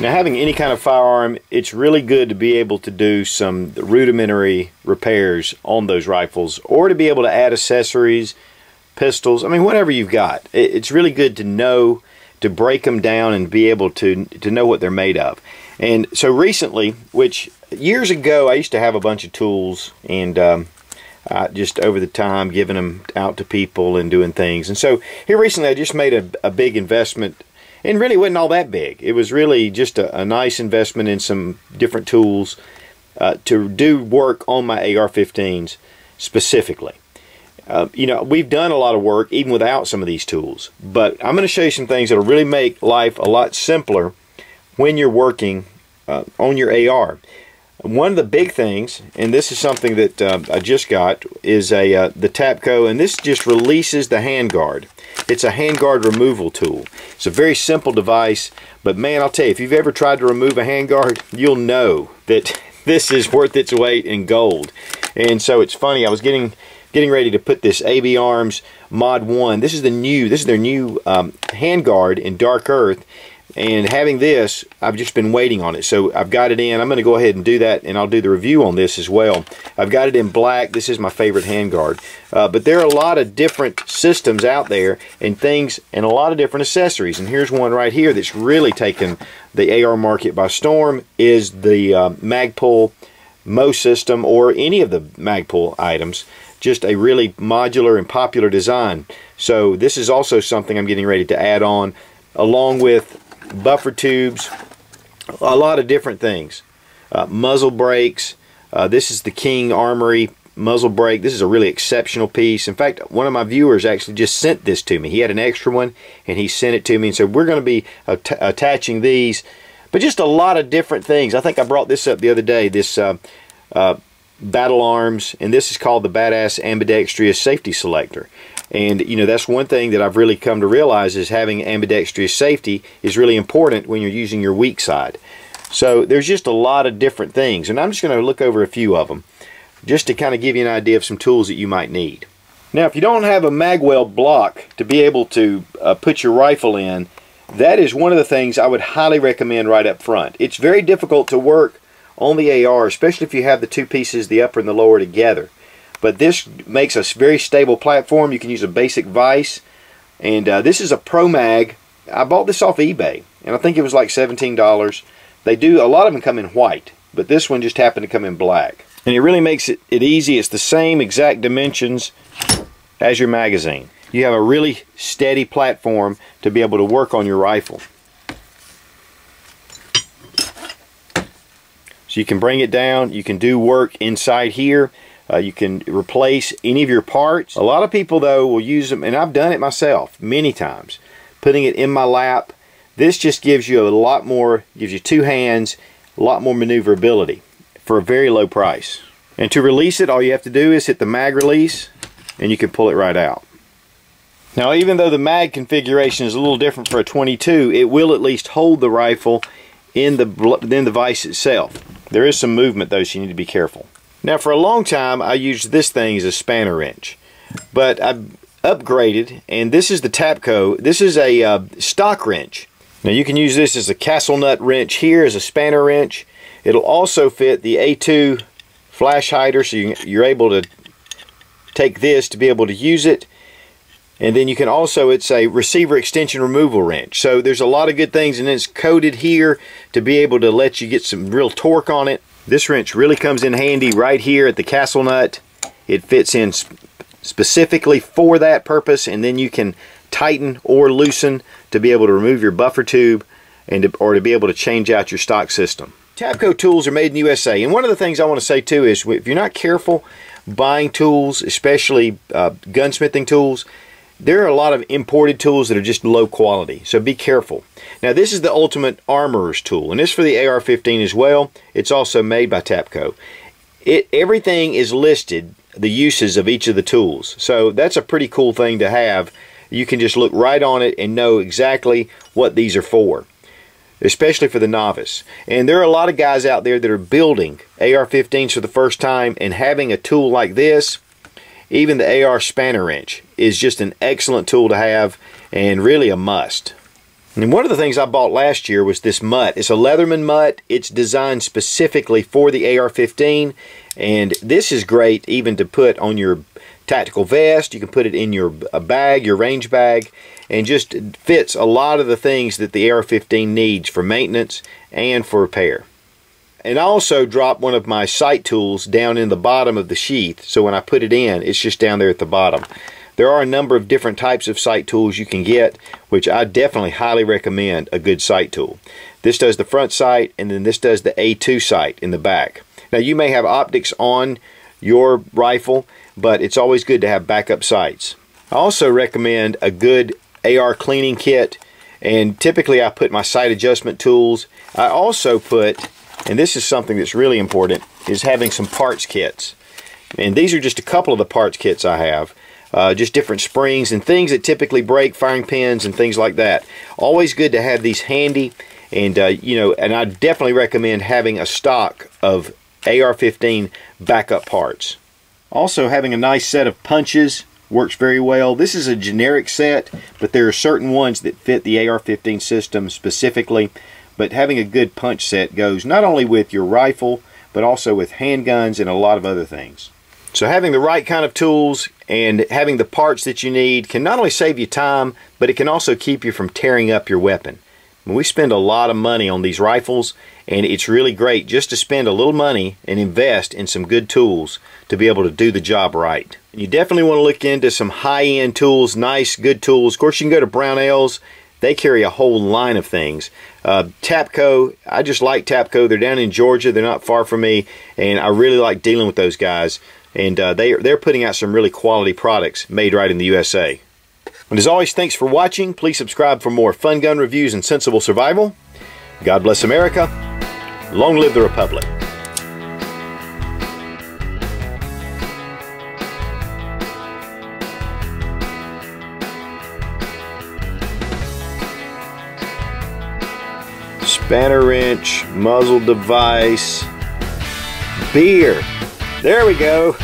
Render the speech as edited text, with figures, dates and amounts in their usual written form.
Now, having any kind of firearm, it's really good to be able to do some rudimentary repairs on those rifles, or to be able to add accessories, pistols, I mean, whatever you've got. It's really good to know, to break them down and be able to know what they're made of. And so recently, which years ago I used to have a bunch of tools, and just over the time giving them out to people and doing things. And so here recently I just made a big investment, and really wasn't all that big. It was really just a nice investment in some different tools to do work on my AR-15s specifically. You know, we've done a lot of work even without some of these tools, but I'm going to show you some things that will really make life a lot simpler when you're working on your AR. One of the big things, and this is something that I just got, is the Tapco, and this just releases the Handguard. It's a Handguard removal tool. It's a very simple device, but man, I'll tell you, if you've ever tried to remove a Handguard, you'll know that this is worth its weight in gold. And so it's funny, I was getting ready to put this AB Arms Mod 1. This is their new Handguard in dark earth. And having this, I've just been waiting on it. So I've got it in. I'm going to go ahead and do that, and I'll do the review on this as well. I've got it in black. This is my favorite handguard. But there are a lot of different systems out there and things, and a lot of different accessories. And here's one right here that's really taken the AR market by storm, is the Magpul Mo system, or any of the Magpul items. Just a really modular and popular design. So this is also something I'm getting ready to add on, along with buffer tubes, a lot of different things. Muzzle Breaks. This is the King Armory muzzle brake. This is a really exceptional piece. In fact, one of my viewers actually just sent this to me. He had an extra one, and he sent it to me and said, we're going to be attaching these, but just a lot of different things. I think I brought this up the other day, this Battle Arms, and this is called the Badass Ambidextrous Safety Selector. And you know, that's one thing that I've really come to realize, is having ambidextrous safety is really important when you're using your weak side. So there's just a lot of different things, and I'm just going to look over a few of them just to kind of give you an idea of some tools that you might need. Now, if you don't have a magwell block to be able to put your rifle in, that is one of the things I would highly recommend right up front. It's very difficult to work on the AR, especially if you have the two pieces, the upper and the lower, together. But this makes a very stable platform. You can use a basic vise, and this is a Pro Mag. I bought this off eBay, and I think it was like $17. They do, a lot of them come in white, but this one just happened to come in black. And it really makes it easy. It's the same exact dimensions as your magazine. You have a really steady platform to be able to work on your rifle. So you can bring it down, you can do work inside here. You can replace any of your parts. A lot of people, though, will use them, and I've done it myself many times, putting it in my lap. This just gives you a lot more, gives you two hands, a lot more maneuverability for a very low price. And to release it, all you have to do is hit the mag release, and you can pull it right out. Now, even though the mag configuration is a little different for a 22, it will at least hold the rifle in the vise itself. There is some movement, though, so you need to be careful. Now, for a long time, I used this thing as a spanner wrench, but I've upgraded, and this is the Tapco. This is a stock wrench. Now, you can use this as a castle nut wrench here as a spanner wrench. It'll also fit the A2 flash hider, so you're able to take this to be able to use it. And then you can also, it's a receiver extension removal wrench. So there's a lot of good things, and it's coated here to be able to let you get some real torque on it. This wrench really comes in handy right here at the castle nut. It fits in specifically for that purpose, and then you can tighten or loosen to be able to remove your buffer tube or to be able to change out your stock system. Tapco tools are made in the USA, and one of the things I want to say too is, if you're not careful buying tools, especially gunsmithing tools, there are a lot of imported tools that are just low quality, so be careful. Now, this is the Ultimate Armorer's tool, and this is for the AR-15 as well. It's also made by Tapco. Everything is listed, the uses of each of the tools, so that's a pretty cool thing to have. You can just look right on it and know exactly what these are for, especially for the novice. And there are a lot of guys out there that are building AR-15s for the first time, and having a tool like this, even the AR spanner wrench, is just an excellent tool to have, and really a must. And one of the things I bought last year was this Mut. It's a Leatherman Mut. It's designed specifically for the AR-15, and this is great even to put on your tactical vest. You can put it in your bag, your range bag, and just fits a lot of the things that the AR-15 needs for maintenance and for repair. And I also dropped one of my sight tools down in the bottom of the sheath, so when I put it in, it's just down there at the bottom. There are a number of different types of sight tools you can get, which I definitely highly recommend a good sight tool. This does the front sight, and then this does the A2 sight in the back. Now you may have optics on your rifle, but it's always good to have backup sights. I also recommend a good AR cleaning kit, and typically I put my sight adjustment tools. I also put, and this is something that's really important, is having some parts kits. And these are just a couple of the parts kits I have. Just different springs and things that typically break, firing pins and things like that. Always good to have these handy, and and I definitely recommend having a stock of AR-15 backup parts. Also, having a nice set of punches works very well. This is a generic set, but there are certain ones that fit the AR-15 system specifically. But having a good punch set goes not only with your rifle, but also with handguns and a lot of other things. So having the right kind of tools and having the parts that you need can not only save you time, but it can also keep you from tearing up your weapon. We spend a lot of money on these rifles, and it's really great just to spend a little money and invest in some good tools to be able to do the job right. You definitely want to look into some high-end tools, nice, good tools. Of course, you can go to Brownells. They carry a whole line of things. Tapco, I just like Tapco. They're down in Georgia. They're not far from me, and I really like dealing with those guys. And they're putting out some really quality products made right in the USA. And as always, thanks for watching. Please subscribe for more fun gun reviews and sensible survival. God bless America. Long live the Republic. Spanner wrench, muzzle device, beer. There we go.